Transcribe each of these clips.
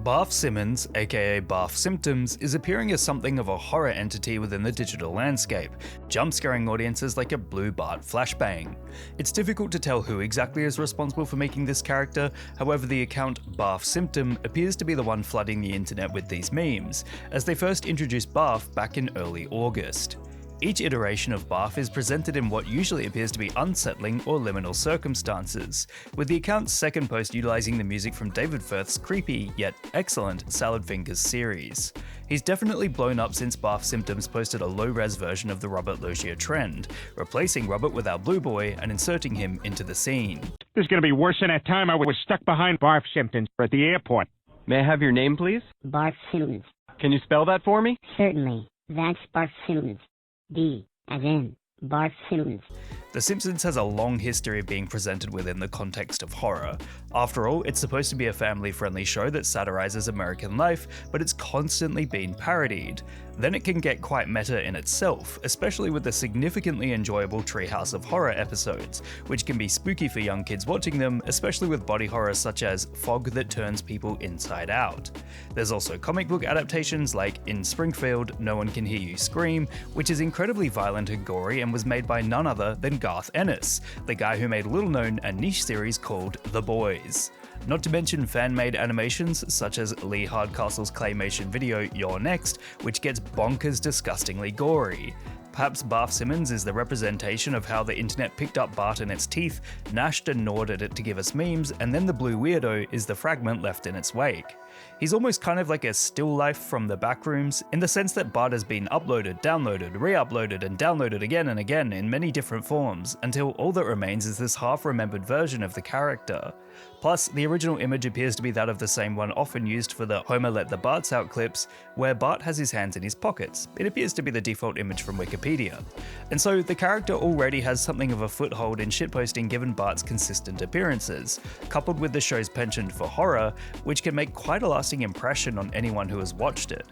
Barf Symptons, aka Barf Symptons, is appearing as something of a horror entity within the digital landscape, jump-scaring audiences like a blue Bart flashbang. It's difficult to tell who exactly is responsible for making this character, however the account Barf Symptom appears to be the one flooding the internet with these memes, as they first introduced Barf back in early August. Each iteration of Barf is presented in what usually appears to be unsettling or liminal circumstances, with the account's second post utilising the music from David Firth's creepy, yet excellent, Salad Fingers series. He's definitely blown up since Barf Symptoms posted a low-res version of the Robert Loggia trend, replacing Robert with our Blue Boy and inserting him into the scene. This is going to be worse than that time I was stuck behind Barf Symptons at the airport. May I have your name, please? Barf Symptons. Can you spell that for me? Certainly. That's Barf Symptons. D, as in, Barf Symptons. The Simpsons has a long history of being presented within the context of horror. After all, it's supposed to be a family-friendly show that satirizes American life, but it's constantly been parodied. Then it can get quite meta in itself, especially with the significantly enjoyable Treehouse of Horror episodes, which can be spooky for young kids watching them, especially with body horror such as fog that turns people inside out. There's also comic book adaptations like In Springfield, No One Can Hear You Scream, which is incredibly violent and gory and was made by none other than Garth Ennis, the guy who made a little-known and niche series called The Boys. Not to mention fan-made animations such as Lee Hardcastle's claymation video You're Next, which gets bonkers disgustingly gory. Perhaps Barf Symptons is the representation of how the internet picked up Bart in its teeth, gnashed and gnawed at it to give us memes, and then the blue weirdo is the fragment left in its wake. He's almost kind of like a still life from the backrooms, in the sense that Bart has been uploaded, downloaded, re-uploaded, and downloaded again and again in many different forms, until all that remains is this half-remembered version of the character. Plus, the original image appears to be that of the same one often used for the Homer Let the Barts Out clips, where Bart has his hands in his pockets. It appears to be the default image from Wikipedia. And so the character already has something of a foothold in shitposting given Bart's consistent appearances, coupled with the show's penchant for horror, which can make quite a lasting impression on anyone who has watched it.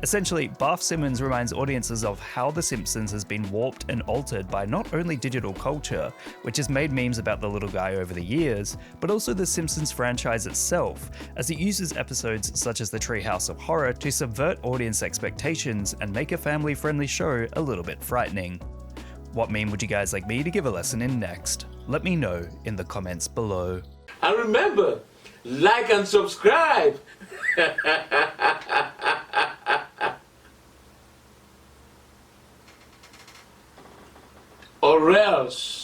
Essentially, Barf Symptons reminds audiences of how The Simpsons has been warped and altered by not only digital culture, which has made memes about the little guy over the years, but also The Simpsons franchise itself, as it uses episodes such as the Treehouse of Horror to subvert audience expectations and make a family-friendly show a little bit frightening. What meme would you guys like me to give a lesson in next? Let me know in the comments below. And remember, like and subscribe! Or else.